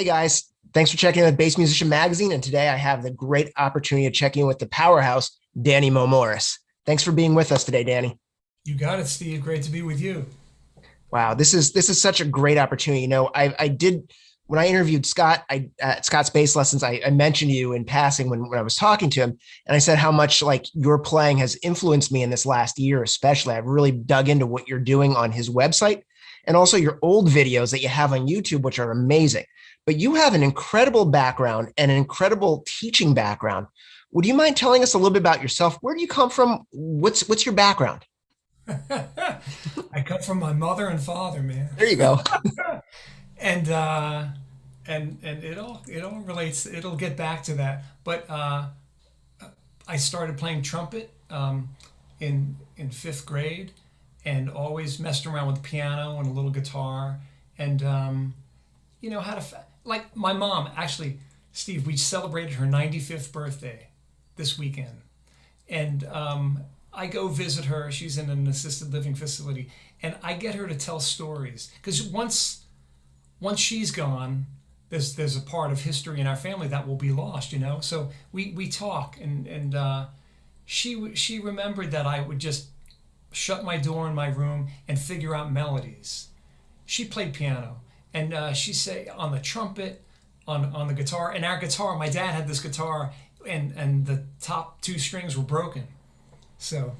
guys, thanks for checking in with Bass Musician Magazine. And today I have the great opportunity of checking in with the powerhouse, Danny Mo Morris. Thanks for being with us today, Danny. You got it, Steve. Great to be with you. Wow, this is such a great opportunity. I did when I interviewed Scott, at Scott's Bass Lessons, I mentioned you in passing when I was talking to him, and I said how much like your playing has influenced me in this last year, especially. I've really dug into what you're doing on his website and also your old videos that you have on YouTube, which are amazing. But you have an incredible background and an incredible teaching background. Would you mind telling us a little bit about yourself? Where do you come from? What's your background? I come from my mother and father, man, There you go. and uh, and it all relates. It'll get back to that. But I started playing trumpet in fifth grade, and always messed around with the piano and a little guitar, and how to like my mom actually. Steve, we celebrated her 95th birthday this weekend, and I go visit her. She's in an assisted living facility, and I get her to tell stories because once she's gone, there's a part of history in our family that will be lost. So we talk, and she remembered that I would just shut my door in my room and figure out melodies. She played piano, and she say on the trumpet, on the guitar, and our guitar. My dad had this guitar, and the top two strings were broken. So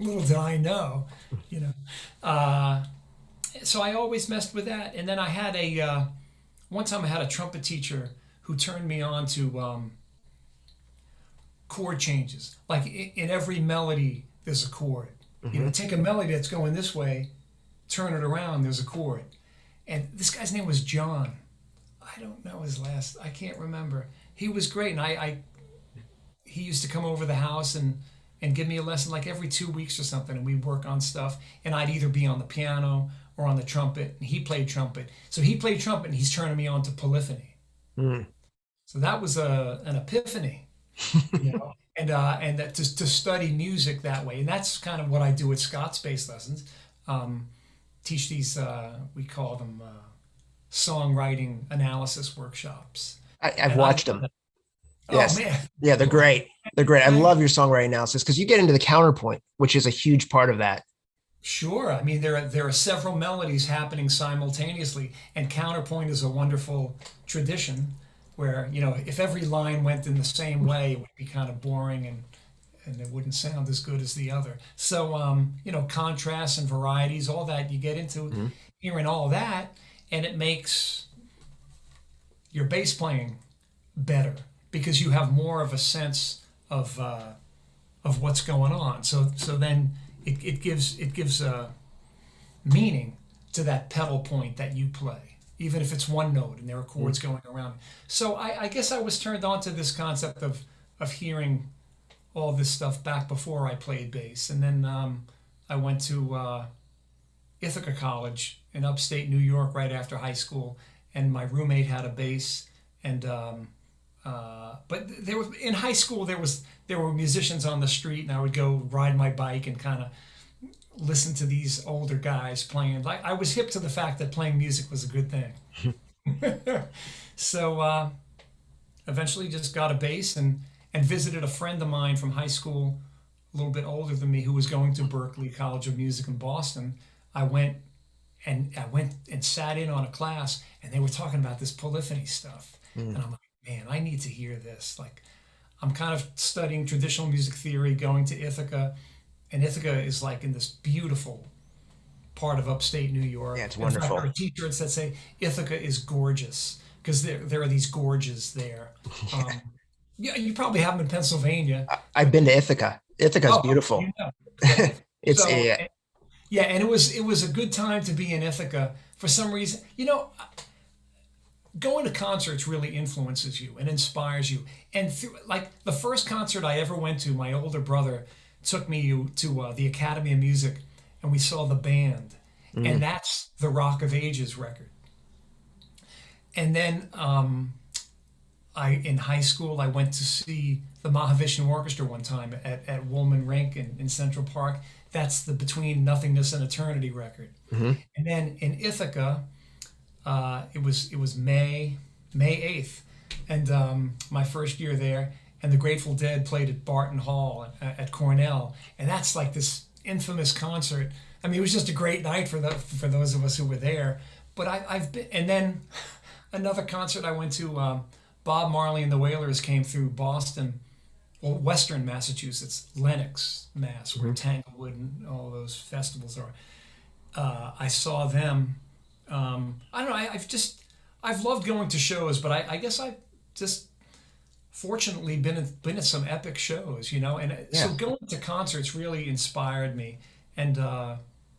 little did I know, you know. Uh, so I always messed with that. And then I had one time I had a trumpet teacher who turned me on to chord changes. Like in every melody, there's a chord. Hmm. Take a melody that's going this way, turn it around, there's a chord. And this guy's name was John. I don't know his last, I can't remember. He was great. And he used to come over the house and give me a lesson like every 2 weeks or something, and we'd work on stuff. And I'd either be on the piano or on the trumpet, and he played trumpet. So he played trumpet, and he's turning me on to polyphony. Mm. So that was an epiphany, and that to study music that way, and that's kind of what I do at Scott's Bass Lessons. Um, Teach these we call them songwriting analysis workshops, I've and I watched love them. it. Oh Yes. man, Yeah, they're well, great. They're great. I thank love your songwriting analysis because you get into the counterpoint, which is a huge part of that. Sure. I mean, there are several melodies happening simultaneously, and counterpoint is a wonderful tradition where, if every line went in the same way, it would be kind of boring and it wouldn't sound as good as the other. So, contrasts and varieties, all that you get into Mhm. hearing all that, and it makes your bass playing better because you have more of a sense of what's going on. So then it gives a meaning to that pedal point that you play, even if it's one note and there are chords going around. So I guess I was turned on to this concept of hearing all this stuff back before I played bass, and then I went to Ithaca College in upstate New York right after high school, and my roommate had a bass, and but there was in high school there were musicians on the street, and I would go ride my bike and kind of listen to these older guys playing. Like I was hip to the fact that playing music was a good thing. So eventually just got a bass and visited a friend of mine from high school, a little bit older than me, who was going to Berklee College of Music in Boston. I went and sat in on a class, and they were talking about this polyphony stuff, and Mm. I'm like, man, I need to hear this. Like, I'm kind of studying traditional music theory, going to Ithaca, and Ithaca is like in this beautiful part of upstate New Yeah, York. it's In fact, wonderful. our teachers that say Ithaca is gorgeous because there are these gorges there. Um, yeah, you probably have them in Pennsylvania, I've but been to Ithaca. Ithaca is oh, okay, you beautiful. know, yeah. It's So a yeah, and it was a good time to be in Ithaca for some reason. Going to concerts really influences you and inspires you. And like the first concert I ever went to, my older brother took me to the Academy of Music, and we saw the band, and mm, that's the Rock of Ages record. And then I in high school I went to see the Mahavishnu Orchestra one time at Woolman Rink in Central Park. That's the Between Nothingness and Eternity record. mhm. And then in Ithaca, it was May. May 8th, and my first year there, and the Grateful Dead played at Barton Hall at Cornell, and that's like this infamous concert. I mean, it was just a great night for those of us who were there. But I've been, and then another concert I went to. Bob Marley and the Wailers came through Boston, well, Western Massachusetts, Lenox, Mass, where Tanglewood and all those festivals are. I saw them. I don't know. I've loved going to shows, but I guess I've just fortunately been at some epic shows, you know. And so Yeah. going to concerts really inspired me. And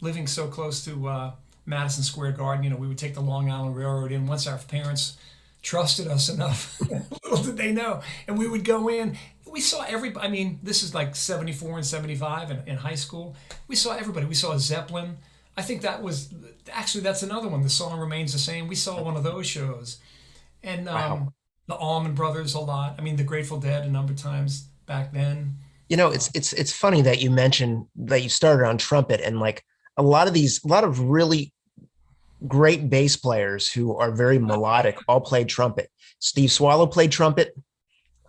living so close to Madison Square Garden, you know, we would take the Long Island Railroad in once our parents trusted us enough. Little did they know. And we would go in. We saw everybody. I mean, this is like 74 and 75 in high school. We saw everybody. We saw Zeppelin. I think that was actually that's another one. The Song Remains the Same. We saw one of those shows. And Wow. the Allman Brothers a lot. I mean, the Grateful Dead a number of times back then. You know, it's funny that you mentioned that you started on trumpet, and like a lot of really great bass players who are very melodic all played trumpet. Steve Swallow played trumpet.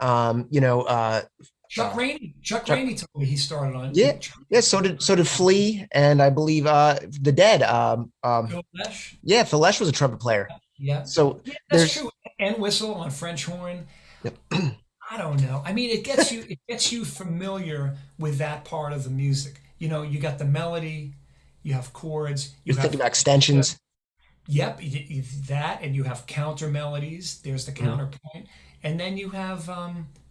You know, uh, Chuck Chuck. Rainey told me he started on Yeah, yeah. So did Flea, and I believe the Dead. Bill Lesh. Yeah, Phil Lesh was a trumpet player. Yeah. So Yeah, that's there's true. And whistle on French horn. yep. I don't know. I mean, it gets you familiar with that part of the music. You know, you got the melody, you have chords, You you think have about extensions. yep, that, and you have counter melodies. There's the Mhm. counterpoint, and then you have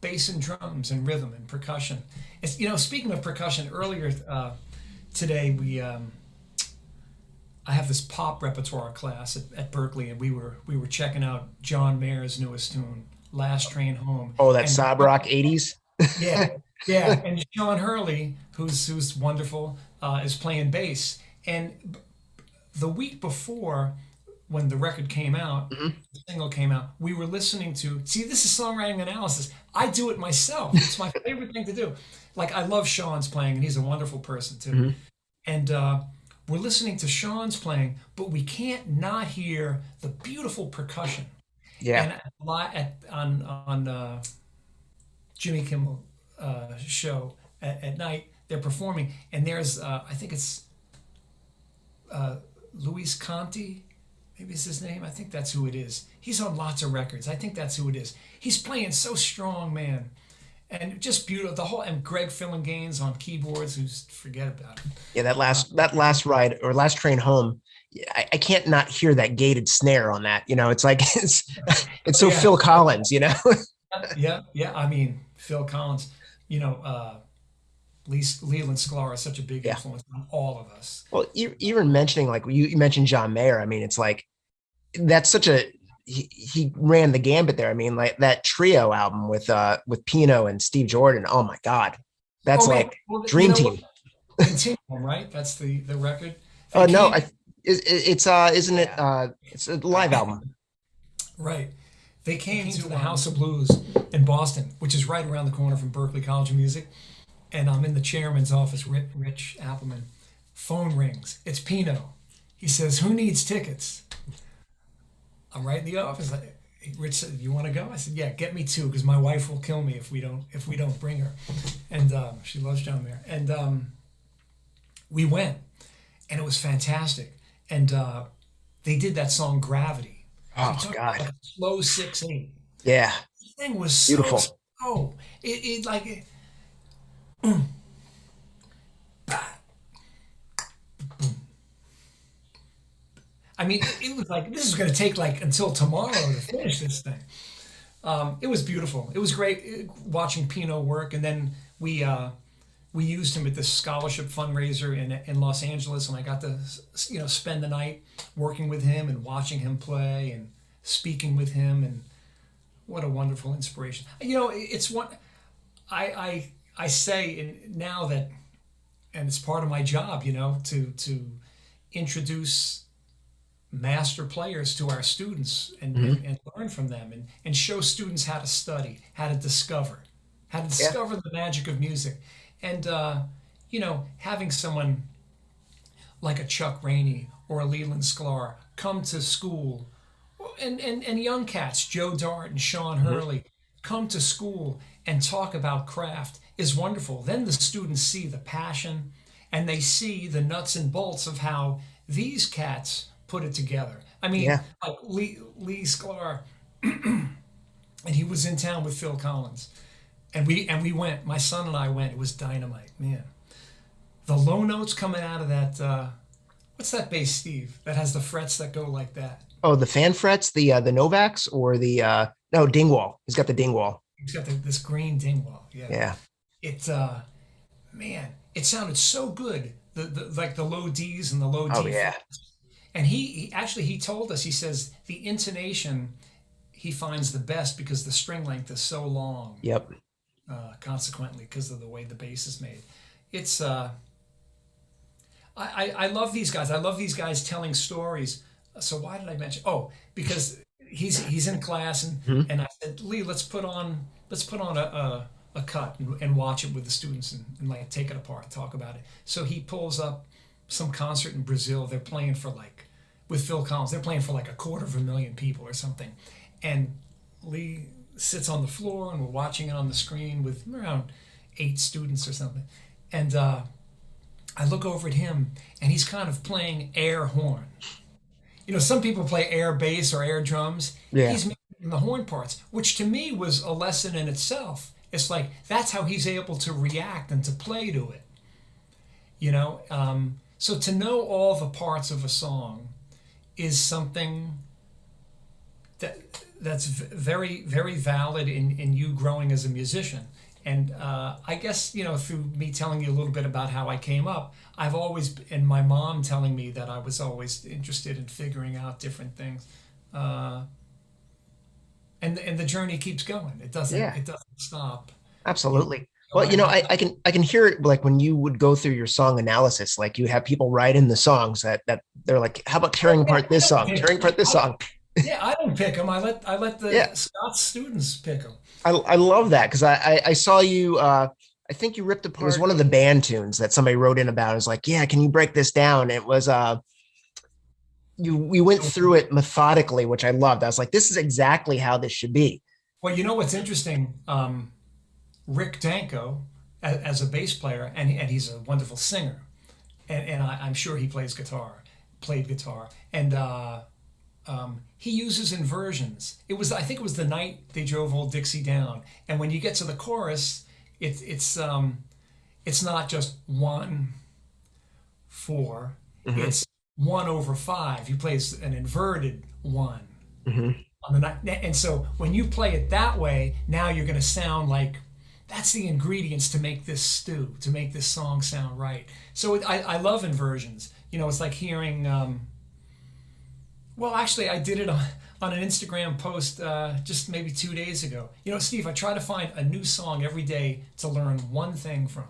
bass and drums and rhythm and percussion. It's you know, speaking of percussion, earlier today I have this pop repertoire class at Berklee, and we were checking out John Mayer's newest tune, "Last Train Home," Oh, that and sob rock 80s. yeah, yeah, and Sean Hurley, who's wonderful, is playing bass. And the week before, when the record came out, Mhm. the single came out, we were listening to. See, this is songwriting analysis. I do it myself. It's my favorite thing to do. Like I love Sean's playing, and he's a wonderful person too. Mhm. And we're listening to Sean's playing, but we can't not hear the beautiful percussion. Yeah. And on Jimmy Kimmel show at night. They're performing, and there's I think it's Luis Conti, maybe it's his name. I think that's who it is. He's on lots of records. I think that's who it is. He's playing so strong, man, and just beautiful. The whole and Greg Fillinganes on keyboards. Who's forget about it. Yeah, Uh, that last ride or last train home, yeah, I can't not hear that gated snare on that. You know, it's like it's oh so yeah, Phil Collins, you know? yeah, yeah. I mean, Phil Collins. You know, Leland Sklar is such a big Yeah. influence on all of us. Well, even mentioning like you mentioned John Mayer. I mean, it's like that's such a he ran the gambit there. I mean, like that trio album with Pino and Steve Jordan. Oh my God. That's Oh wait, like well, you dream know what? team. Continuum, right? That's the record. They No, came it's isn't it it's a live album. right. They came to the House of Blues in Boston, which is right around the corner from Berklee College of Music. And I'm in the chairman's office, Rich Appleman. Phone rings. It's Pino. He says, "Who needs tickets?" I'm right in the office. Rich said, "You want to go?" I said, "Yeah, get me two, because my wife will kill me if we don't bring her." And she loves John Mayer. And we went, and it was fantastic. And they did that song "Gravity." So you Oh talk about God. like a slow 6/8. Yeah. The thing was so Beautiful. slow. It like I mean, it was like this is going to take like until tomorrow to finish this thing. It was beautiful. It was great watching Pino work, and then we used him at this scholarship fundraiser in Los Angeles, and I got to spend the night working with him and watching him play and speaking with him, and what a wonderful inspiration. You know, it's one I say now that, and it's part of my job, you know, to introduce master players to our students Mhm. and learn from them and show students how to study, how to Yeah. discover the magic of music. And, having someone like a Chuck Rainey or a Leland Sklar come to school, and young cats, Joe Dart and Sean Hmm. Hurley, come to school and talk about craft is wonderful. Then the students see the passion and they see the nuts and bolts of how these cats put it together. I mean, Yeah. like Lee Sklar, and he was in town with Phil Collins, and we went. My son and I went. It was dynamite, man. The low notes coming out of that. What's that bass, Steve? That has the frets that go like that. Oh, the fan frets, the Novaks or the no Dingwall. He's got the Dingwall. He's got this green dingwall. Yeah, Yeah. it man, it sounded so good. The like the low D's and the low Oh D yeah. flat. And he actually he told us, he says the intonation he finds the best because the string length is so long. Yep. Consequently, because of the way the bass is made, it's I love these guys. I love these guys telling stories. So why did I mention? Oh, because he's in class Mhm. and I said, Lee, let's put on a cut and watch it with the students and like take it apart and talk about it. So he pulls up some concert in Brazil. They're playing for like with Phil Collins. They're playing for like 250,000 people or something, and Lee sits on the floor and we're watching it on the screen with around 8 students or something, and I look over at him and he's kind of playing air horn. Some people play air bass or air drums. Yeah. He's making the horn parts, which to me was a lesson in itself. It's like that's how he's able to react and to play to it. So to know all the parts of a song is something that's very very valid in you growing as a musician. And I guess through me telling you a little bit about how I came up, I've always and my mom telling me that I was always interested in figuring out different things, uh, and the journey keeps going. It doesn't Yeah. it doesn't stop. You know, Absolutely. so Well, I can hear it like when you would go through your song analysis, like you have people write in the songs that they're like, how about tearing yeah, apart I this don't song, pick. tearing apart this I don't, song. yeah, I don't pick them. I let the Yeah. Scots students pick them. I love that because I saw you I think you ripped apart, it was one of the band tunes that somebody wrote in about. It was like, yeah, can you break this down? It was you we went So, through it methodically, which I loved. I was like, this is exactly how this should be. well, you know what's interesting? Rick Danko, as a bass player, and he's a wonderful singer, and I'm sure he played guitar, and he uses inversions. I think it was the night they drove Old Dixie down, and when you get to the chorus, it's not just 1/4, Hmm. it's 1/5. He plays an inverted one Hmm. on the night, and so when you play it that way, now you're going to sound like that's the ingredients to make this stew, to make this song sound right. So I love inversions. It's like hearing. Well, actually, I did it on an Instagram post just maybe 2 days ago. Steve, I try to find a new song every day to learn one thing from.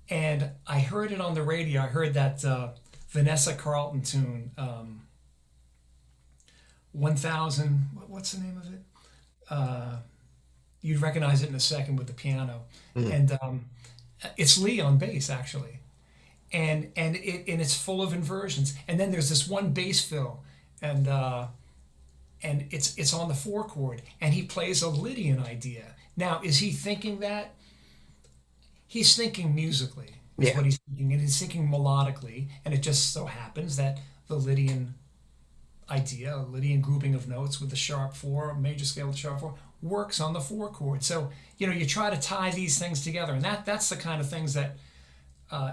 And I heard it on the radio. I heard that Vanessa Carlton tune, 1000, what's the name of it? Uh, You'd recognize it in a second with the piano. Hmm. And it's Lee on bass, actually. And it's full of inversions. And then there's this one bass fill, and it's on the 4 chord, and he plays a Lydian idea. Now, is he thinking that? He's thinking musically, is Yeah. what he's thinking, and he's thinking melodically, and it just so happens that the Lydian idea, a Lydian grouping of notes with the sharp 4, major scale with sharp 4, works on the 4 chord. So, you try to tie these things together, and that's the kind of things that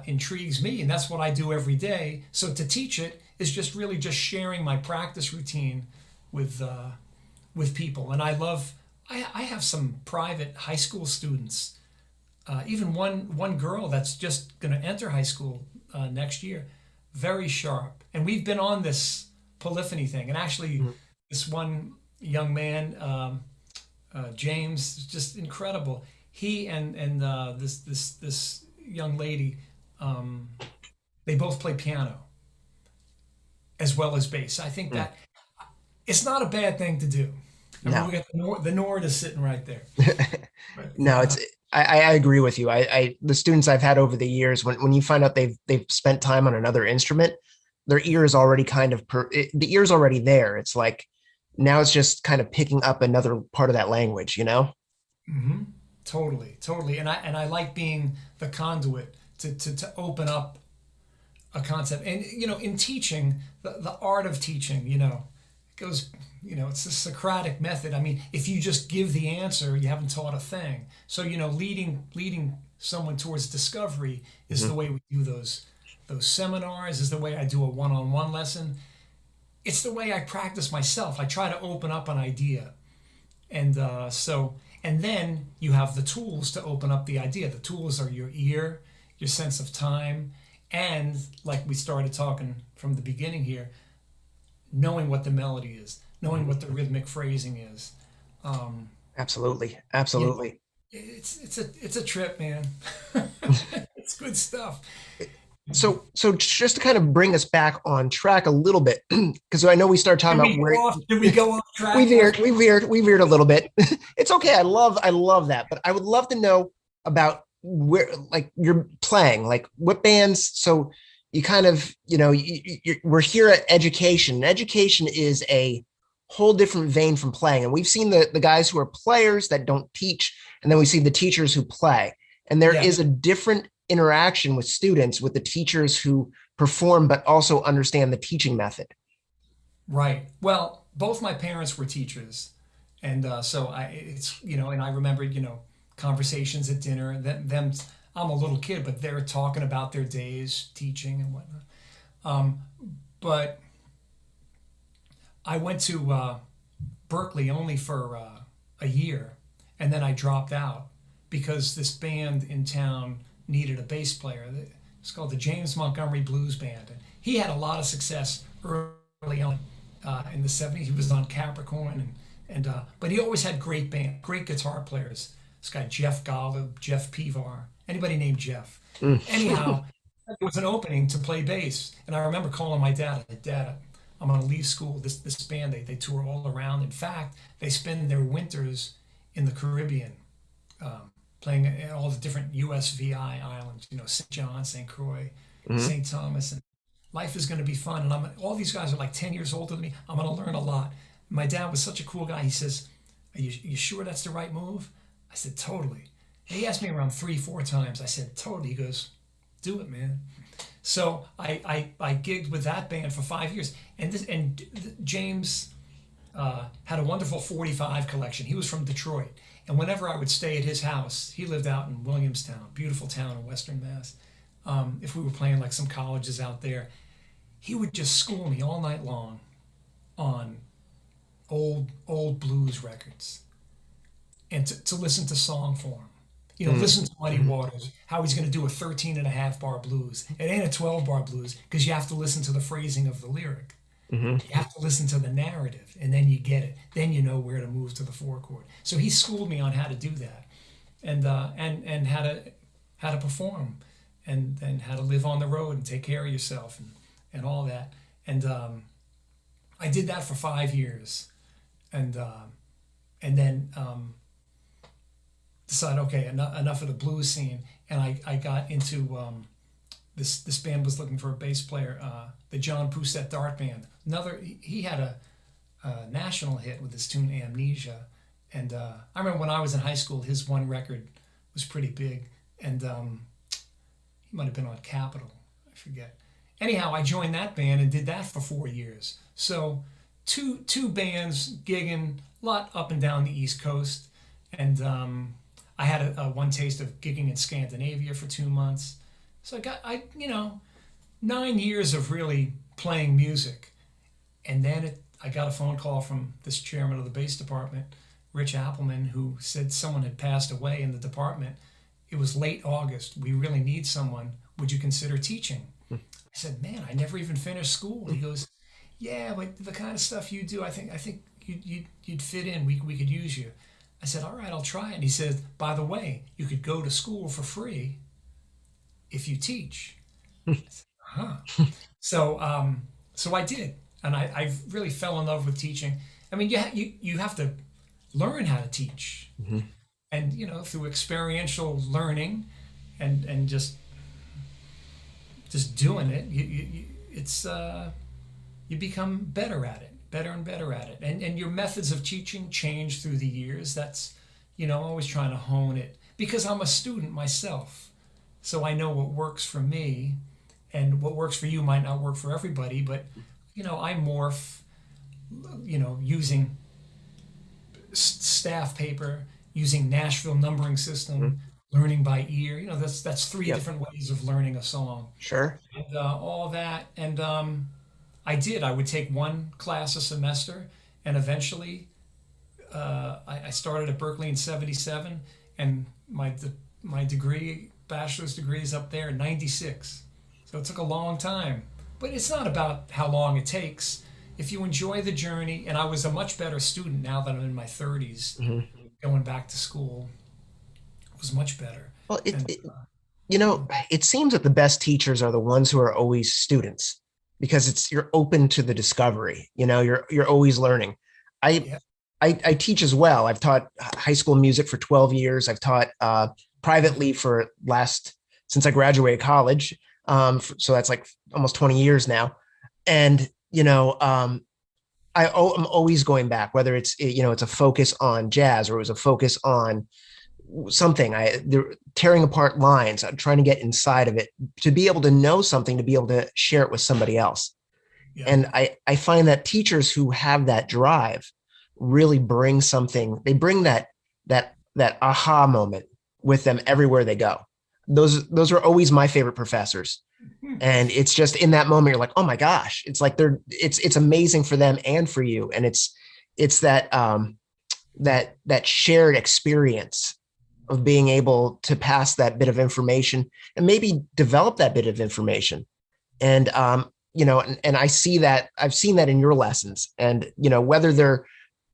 intrigues me, and that's what I do every day. So to teach it is just really just sharing my practice routine with people. And I have some private high school students, even one girl that's just going to enter high school next year, very sharp. And we've been on this polyphony thing, and actually, Mhm. this one young man, James, is just incredible. He and this young lady, um, they both play piano as well as bass. I think Mm. that it's not a bad thing to do. I mean, No. we got the Nord is sitting right there. But No, I agree with you. The students I've had over the years, when you find out they've spent time on another instrument, their ear is already kind of the ear's already there. It's like now it's just kind of picking up another part of that language, you know? Hmm. Totally, totally. And I like being the conduit to open up a concept. And in teaching, the art of teaching, it goes, it's a Socratic method. I mean, if you just give the answer, you haven't taught a thing. So, leading someone towards discovery is Mhm. the way we do those seminars, is the way I do a one-on-one lesson. It's the way I practice myself. I try to open up an idea. And then you have the tools to open up the idea. The tools are your ear, your sense of time, and like we started talking from the beginning here, knowing what the melody is, knowing Mhm. what the rhythmic phrasing is. Um, Absolutely. you know, Absolutely. it's a trip, man. It's good stuff. So just to kind of bring us back on track a little bit, because I know we started talking Did about we go where off? Did we go off we track veered, after? we veered a little bit. It's okay. I love that, but I would love to know about where, like, you're playing, like what bands. So you kind of, we're here at education. Education is a whole different vein from playing, and we've seen the guys who are players that don't teach, and then we see the teachers who play, and there Yeah, is a different interaction with students with the teachers who perform but also understand the teaching method. right. Well, both my parents were teachers, and so and I remember, conversations at dinner. Them, I'm a little kid, but they're talking about their days teaching and whatnot. Um, but I went to Berklee only for a year, and then I dropped out because this band in town needed a bass player. It's called the James Montgomery Blues Band, and he had a lot of success early on in the '70s. He was on Capricorn, and but he always had great guitar players. This guy Jeff Golub, Jeff Pivar, anybody named Jeff. Mm. Anyhow, there was an opening to play bass, and I remember calling my dad. I said, "Dad, I'm going to leave school. This band, they tour all around. In fact, they spend their winters in the Caribbean, playing at all the different USVI islands. St. John, St. Croix, Mhm. St. Thomas, and life is going to be fun. And all these guys are like 10 years older than me. I'm going to learn a lot." My dad was such a cool guy. He says, "Are you sure that's the right move?" I said, "Totally." And he asked me around 3, 4 times. I said, "Totally." He goes, "Do it, man." So I gigged with that band for 5 years, and James had a wonderful 45 collection. He was from Detroit, and whenever I would stay at his house, he lived out in Williamstown, beautiful town in Western Mass. If we were playing like some colleges out there, he would just school me all night long on old blues records and to listen to song form. Mhm. Listen to Muddy Mhm. Waters, how he's going to do a 13 and a half bar blues. It ain't a 12 bar blues because you have to listen to the phrasing of the lyric. Mhm. You have to listen to the narrative and then you get it. Then you know where to move to the four chord. So he schooled me on how to do that and how to perform and how to live on the road and take care of yourself and all that. And I did that for 5 years and then decided, okay, enough of the blues scene. And I got into this band was looking for a bass player, the John Pousset Dart Band. He had a national hit with his tune Amnesia. And I remember when I was in high school, his one record was pretty big. And he might have been on Capitol, I forget. Anyhow, I joined that band and did that for 4 years. So two bands gigging a lot up and down the East Coast, and I had a one taste of gigging in Scandinavia for 2 months. So I 9 years of really playing music, and then I got a phone call from this chairman of the bass department, Rich Appleman, who said someone had passed away in the department. It was late August. We really need someone. Would you consider teaching? I said, "Man, I never even finished school." He goes, "Yeah, but the kind of stuff you do, I think you'd fit in. We could use you." I said, "All right, I'll try." And he said, "By the way, you could go to school for free if you teach." Huh. So I did, and I really fell in love with teaching. I mean, you have to learn how to teach, Mhm. and through experiential learning, and just doing it, it's you become better at it, better and better at it, and your methods of teaching change through the years. That's, I'm always trying to hone it because I'm a student myself, so I know what works for me, and what works for you might not work for everybody. But I morph, using staff paper, using Nashville numbering Mhm. system, learning by ear. That's three Yep. different ways of learning a song, Sure. and all that. And I would take one class a semester, and eventually I started at Berklee in '77, and my degree, bachelor's degree, is up there in '96. So it took a long time, but it's not about how long it takes. If you enjoy the journey, and I was a much better student now that I'm in my 30s, Mhm. going back to school was much better. Well, And it seems that the best teachers are the ones who are always students because you're open to the discovery. You're always learning. I yeah, I teach as well. I've taught high school music for 12 years. I've taught privately for last since I graduated college. So that's like almost 20 years now. And I'm always going back, whether it's a focus on jazz or it was a focus on something. They're tearing apart lines. I'm trying to get inside of it to be able to know something, to be able to share it with somebody else. yeah. And I find that teachers who have that drive really bring something. They bring that aha moment with them everywhere they go. Those are always my favorite professors. Hmm. And it's just in that moment you're like, oh my gosh, it's like it's amazing for them and for you. And it's that shared experience of being able to pass that bit of information and maybe develop that bit of information. And and I've seen that in your lessons. And whether they're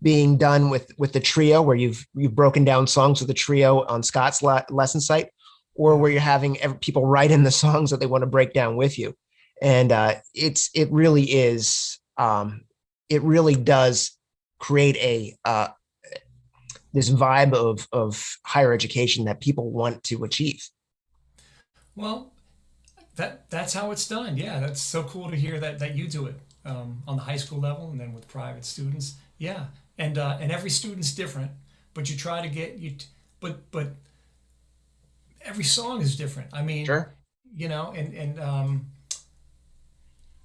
being done with the trio where you've broken down songs with the trio on Scott's lesson site, or Yeah. where you're having people write in the songs that they want to break down with you. And it really is it really does create a this vibe of higher education that people want to achieve. Well, that's how it's done. Yeah, that's so cool to hear that you do it on the high school level and then with private students. Yeah, and every student's different, but you try to get you. But every song is different. I mean, Sure. and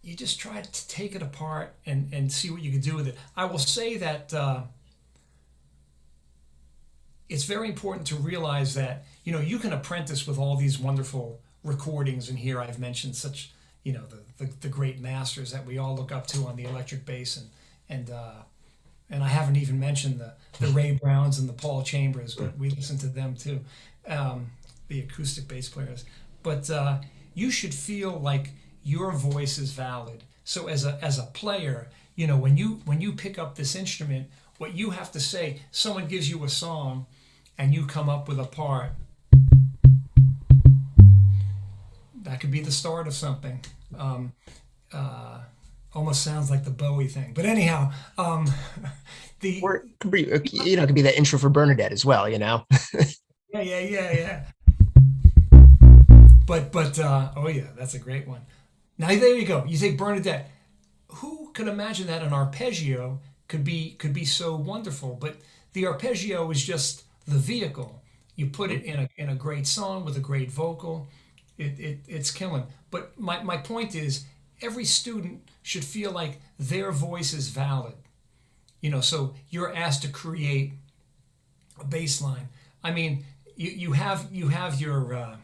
you just try to take it apart and see what you can do with it. I will say that it's very important to realize that you can apprentice with all these wonderful recordings, and here I've mentioned such the great masters that we all look up to on the electric bass, and I haven't even mentioned the Ray Browns and the Paul Chambers, but we listen to them too, the acoustic bass players. But you should feel like your voice is valid. So as a player, when you pick up this instrument, what you have to say, someone gives you a song, and you come up with a part that could be the start of something. Um, uh, Almost sounds like the Bowie thing, but anyhow, the Or it could be, it could be that intro for Bernadette as well. yeah, yeah, yeah, yeah. But oh yeah, that's a great one. Now there you go. You say Bernadette. Who could imagine that an arpeggio could be so wonderful? But the arpeggio is just the vehicle. You put it in a great song with a great vocal. It's killing. But my point is, every student should feel like their voice is valid. So you're asked to create a bass line. I mean, you have your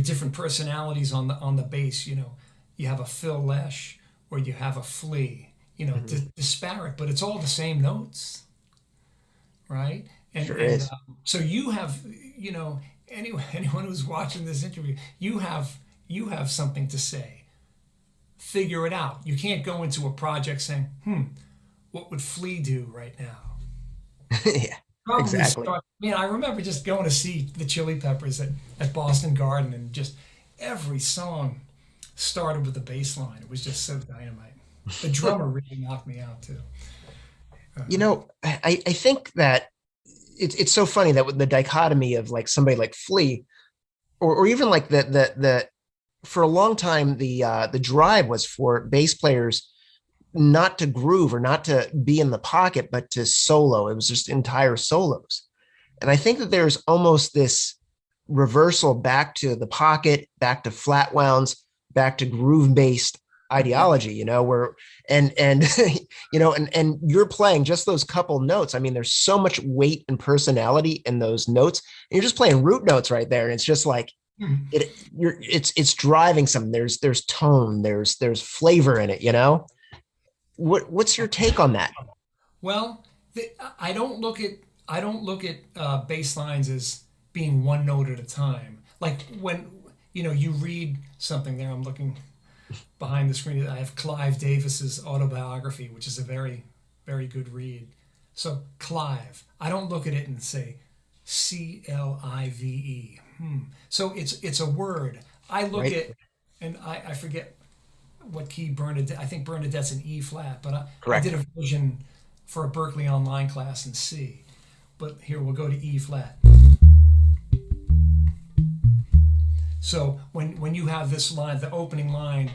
different personalities on the bass. You have a Phil Lesh or you have a Flea. Mhm. Disparate, but it's all the same notes, right? And Sure and is. so you have anyone who's watching this interview, you have something to say. Figure it out. You can't go into a project saying, what would Flea do right now? Yeah, Probably exactly. start. Man, I remember just going to see the Chili Peppers at Boston Garden, and just every song started with a bass line. It was just so dynamite. The drummer really knocked me out too. I think that it's so funny that with the dichotomy of like somebody like Flea or even like the for a long time, the drive was for bass players not to groove or not to be in the pocket, but to solo. It was just entire solos. And I think that there's almost this reversal back to the pocket, back to flat wounds, back to groove based ideology, where and and you're playing just those couple notes. I mean, there's so much weight and personality in those notes. And you're just playing root notes right there. And it's just like it's driving something. There's tone, there's flavor in it. What's your take on that? Well, the, I don't look at bass lines as being one note at a time. Like when you read something there. I'm looking behind the screen. I have Clive Davis's autobiography, which is a very very good read. So Clive, I don't look at it and say Clive. So it's a word. I look Right? at, and I forget what key Bernadette. I think Bernadette's an E flat, but I did Correct. a version for a Berklee online class in C. But here we'll go to E flat. So when you have this line, the opening line,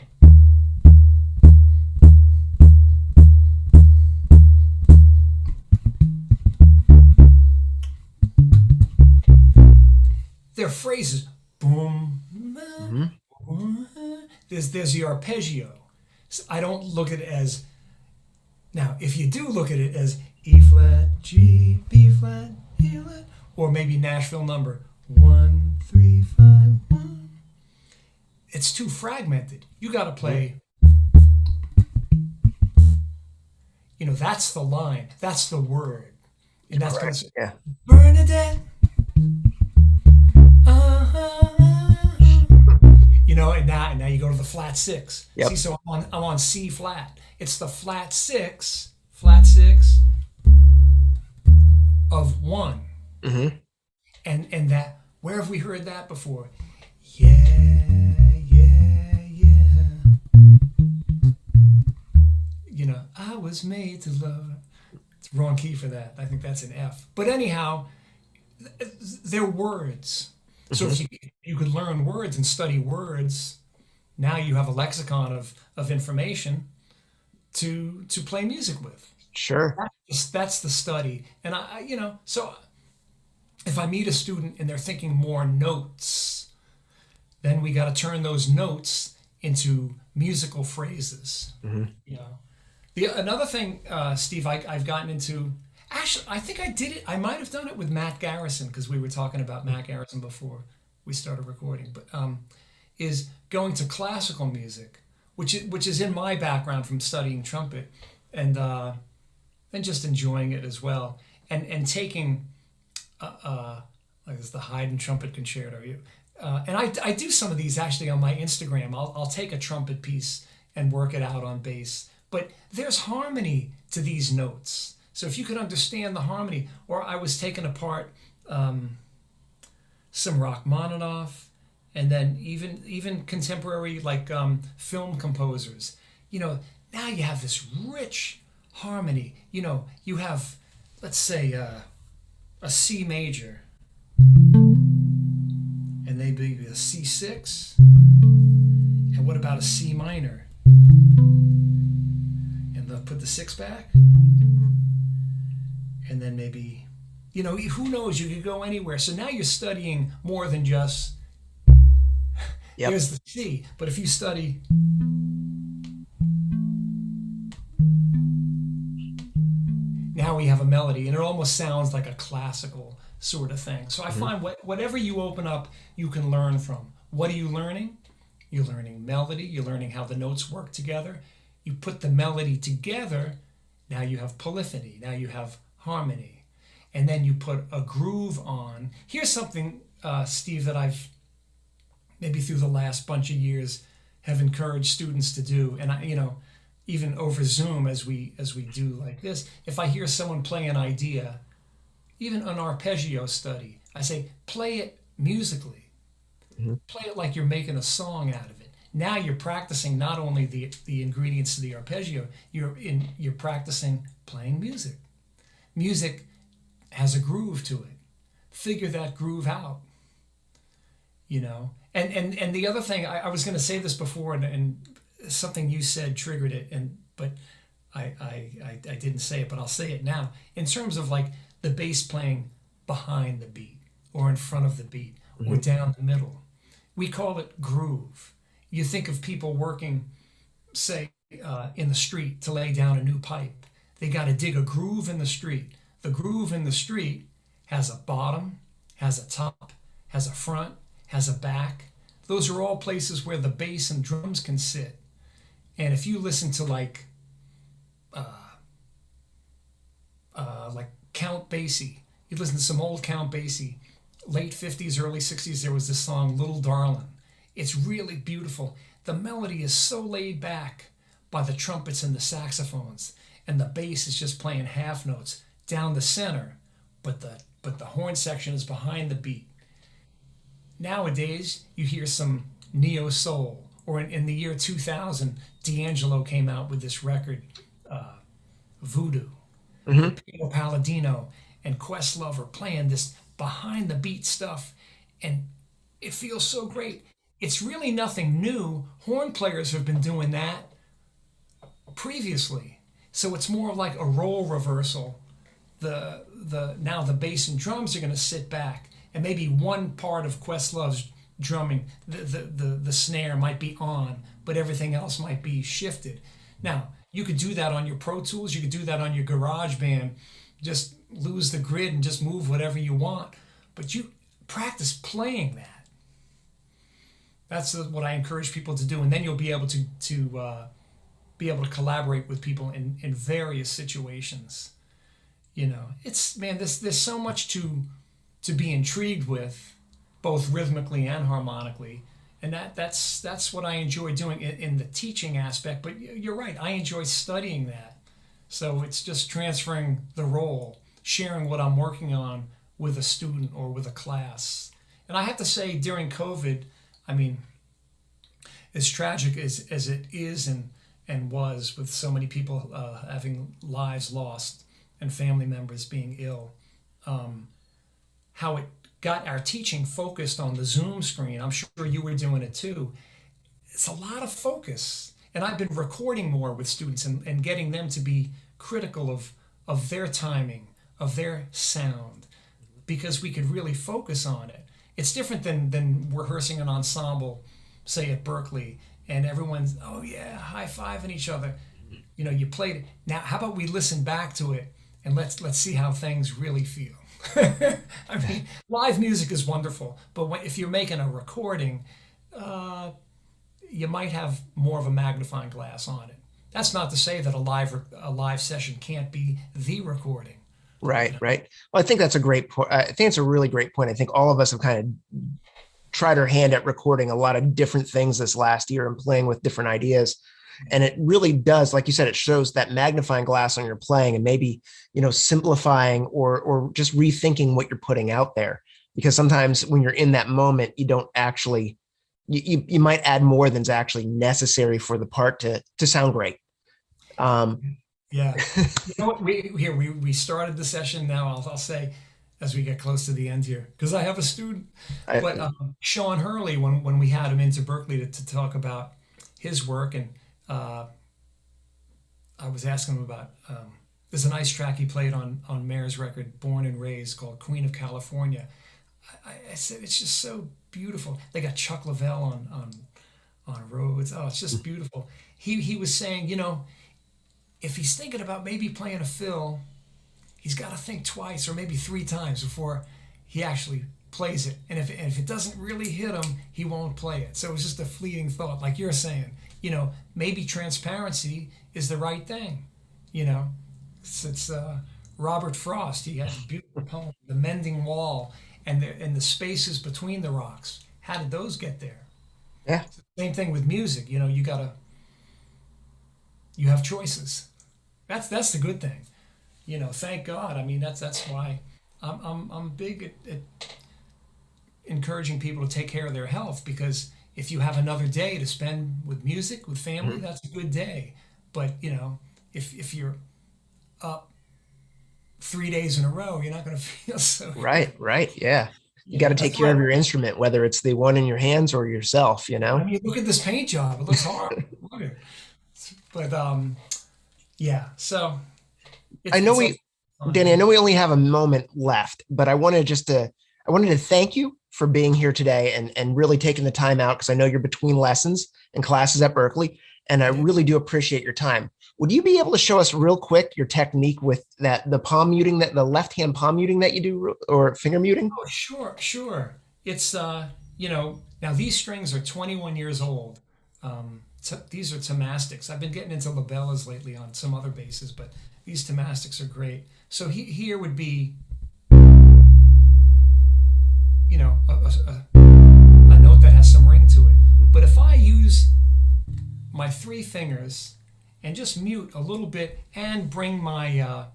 they're phrases. Boom. Mm-hmm. There's the arpeggio. So I don't look at it as, now if you do look at it as E flat, G, B flat, E flat, or maybe Nashville number 1 3 5 1. It's too fragmented. You got to play. That's the line. That's the word, and that's going Correct. to Yeah. Bernadette. Uh-huh. And now you go to the flat six. See, Yep. so I'm on C flat. It's the flat six of one, Mm-hmm. and that, where have we heard that before? Yeah, yeah, yeah. I was made to love. It's the wrong key for that. I think that's an F. But anyhow, they're words. So Mm-hmm. if you could learn words and study words, now you have a lexicon of information to play music with. Sure. That's the study. And so if I meet a student and they're thinking more notes, then we got to turn those notes into musical phrases. Mm-hmm. You know, another thing, Steve, I've gotten into. Actually, I think I did it. I might have done it with Matt Garrison because we were talking about Matt Garrison before we started recording. But is going to classical music, which is in my background from studying trumpet, and just enjoying it as well, and taking like it's the Haydn trumpet concerto. And I do some of these actually on my Instagram. I'll take a trumpet piece and work it out on bass. But there's harmony to these notes. So if you could understand the harmony, or I was taking apart some Rachmaninoff, and then even contemporary like film composers. Now you have this rich harmony. You have, let's say, a C major, and maybe a C6. And what about a C minor? And they'll put the six back. And then maybe, who knows? You could go anywhere. So now you're studying more than just, Yep. here's the C. But if you study, now we have a melody, and it almost sounds like a classical sort of thing. So I Mm-hmm. find whatever you open up, you can learn from. What are you learning? You're learning melody. You're learning how the notes work together. You put the melody together, now you have polyphony. Now you have harmony. And then you put a groove on. Here's something, Steve, that I've maybe through the last bunch of years have encouraged students to do. And even over Zoom as we do like this, if I hear someone play an idea, even an arpeggio study, I say, play it musically. Mm-hmm. Play it like you're making a song out of it. Now you're practicing not only the ingredients to the arpeggio, you're practicing playing music. Music has a groove to it. Figure that groove out. you know. And the other thing, I was going to say this before, and something you said triggered it, and but I didn't say it, but I'll say it now. In terms of like the bass playing behind the beat, or in front of the beat, or Mhm. down the middle, we call it groove. You think of people working, say, in the street to lay down a new pipe. They got to dig a groove in the street. The groove in the street has a bottom, has a top, has a front, has a back. Those are all places where the bass and drums can sit. And if you listen to like Count Basie, you listen to some old Count Basie, late 50s, early 60s, there was this song, Little Darlin'. It's really beautiful. The melody is so laid back by the trumpets and the saxophones, and the bass is just playing half notes down the center, but the horn section is behind the beat. Nowadays, you hear some neo soul, or in the year 2000, D'Angelo came out with this record, Voodoo, Mhm. with Pino Palladino and Questlove are playing this behind the beat stuff, and it feels so great. It's really nothing new. Horn players have been doing that previously, so it's more like a role reversal. The now the bass and drums are going to sit back, and maybe one part of Questlove's drumming, the snare might be on, but everything else might be shifted. Now you could do that on your Pro Tools, you could do that on your Garage Band, just lose the grid and just move whatever you want. But you practice playing that. That's what I encourage people to do, and then you'll be able to be able to collaborate with people in various situations. You know, it's man, there's so much to be intrigued with, both rhythmically and harmonically, and that's what I enjoy doing in the teaching aspect. But you're right, I enjoy studying that. So it's just transferring the role, sharing what I'm working on with a student or with a class. And I have to say, during COVID, I mean, as tragic as it is and was, with so many people having lives lost and family members being ill, how it got our teaching focused on the Zoom screen. I'm sure you were doing it too. It's a lot of focus. And I've been recording more with students and getting them to be critical of their timing, of their sound, because we could really focus on it. It's different than rehearsing an ensemble, say at Berklee, and everyone's, oh yeah, high fiving each other. You know, you played it. Now, how about we listen back to it and let's see how things really feel. I mean, live music is wonderful, but if you're making a recording, uh, you might have more of a magnifying glass on it. That's not to say that a live session can't be the recording. You Right, know, right. Well, I think that's a great point. I think it's a really great point. I think all of us have kind of tried our hand at recording a lot of different things this last year and playing with different ideas. And it really does, like you said, it shows that magnifying glass on your playing, and maybe, simplifying or just rethinking what you're putting out there. Because sometimes when you're in that moment, you don't actually you might add more than's actually necessary for the part to sound great. Um, yeah. You know what? We started the session now. I'll say as we get close to the end here, because I have a student. I, But Sean Hurley, when we had him into Berkeley to talk about his work, and uh, I was asking him about there's a nice track he played on Mayor's record, Born and Raised, called Queen of California. I said it's just so beautiful. They got Chuck Leavell on Roads. Oh, it's just beautiful. He was saying, if he's thinking about maybe playing a fill, he's got to think twice or maybe three times before he actually plays it. And if it doesn't really hit him, he won't play it. So it was just a fleeting thought, like you're saying. Maybe transparency is the right thing. You know, it's Robert Frost. He had a beautiful poem, "The Mending Wall," and the spaces between the rocks. How did those get there? yeah, Same thing with music. You have choices. That's the good thing. Thank God. I mean, that's why I'm big at encouraging people to take care of their health, because if you have another day to spend with music, with family, mhm. that's a good day. But if you're up 3 days in a row, you're not going to feel so good. Right, right, yeah. you got Yeah, to take that's care why. of your instrument, whether it's the one in your hands or yourself, you I know? mean, look at this paint job. It looks hard. Look at it. But yeah. So I know it's a we, fun. Danny, I know we only have a moment left, but I wanted to thank you for being here today and really taking the time out because I know you're between lessons and classes at Berklee, and I Yeah. really do appreciate your time. Would you be able to show us real quick your technique with the palm muting, that the left hand palm muting that you do, or finger muting? Oh, sure, sure. It's now these strings are 21 years old. These are temastics. I've been getting into labellas lately on some other basses, but these temastics are great. So here would be, a note that has some ring to it. But if I use my three fingers and just mute a little bit and bring my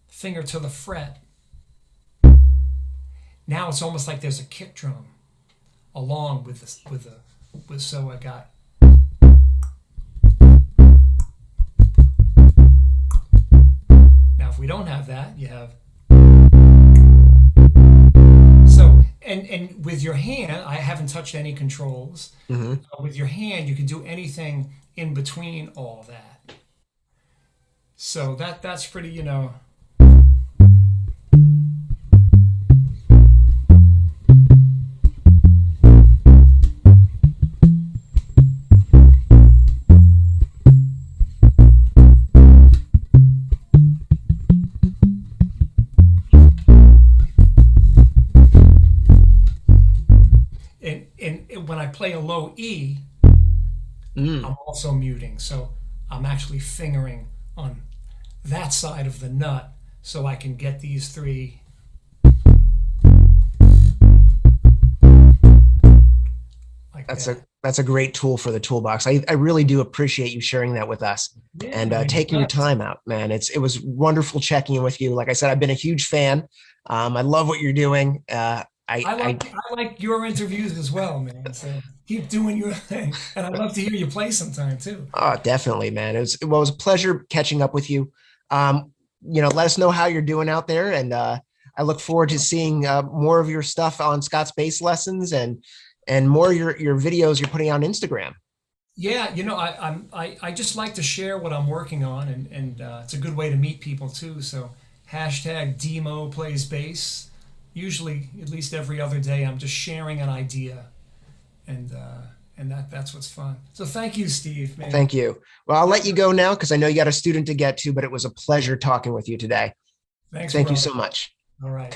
finger to the fret, now it's almost like there's a kick drum along with so I got. Now if we don't have that, you have. So and with your hand, I haven't touched any controls. Mm-hmm. With your hand, you can do anything in between all that. So that's pretty, and when I play a low E, Mm. I'm also muting. So I'm actually fingering on that side of the nut so I can get these three like That's a that. that's a great tool for the toolbox. I really do appreciate you sharing that with us Yeah, and man, you taking your got it. time out, man. It was wonderful checking in with you. Like I said, I've been a huge fan. I love what you're doing. I like your interviews as well, man. So keep doing your thing, and I'd love to hear you play sometime too. Definitely, man. It was a pleasure catching up with you. Let us know how you're doing out there, and I look forward to seeing more of your stuff on Scott's Bass Lessons and more of your videos you're putting on Instagram. Yeah, I just like to share what I'm working on, and it's a good way to meet people too. So hashtag Demo plays bass. Usually, at least every other day, I'm just sharing an idea, and that's what's fun. So thank you, Steve, man. Thank you. Well, I'll Yep. let you go now because I know you got a student to get to, but it was a pleasure talking with you today. Thanks, Thank you brother. so much. All right.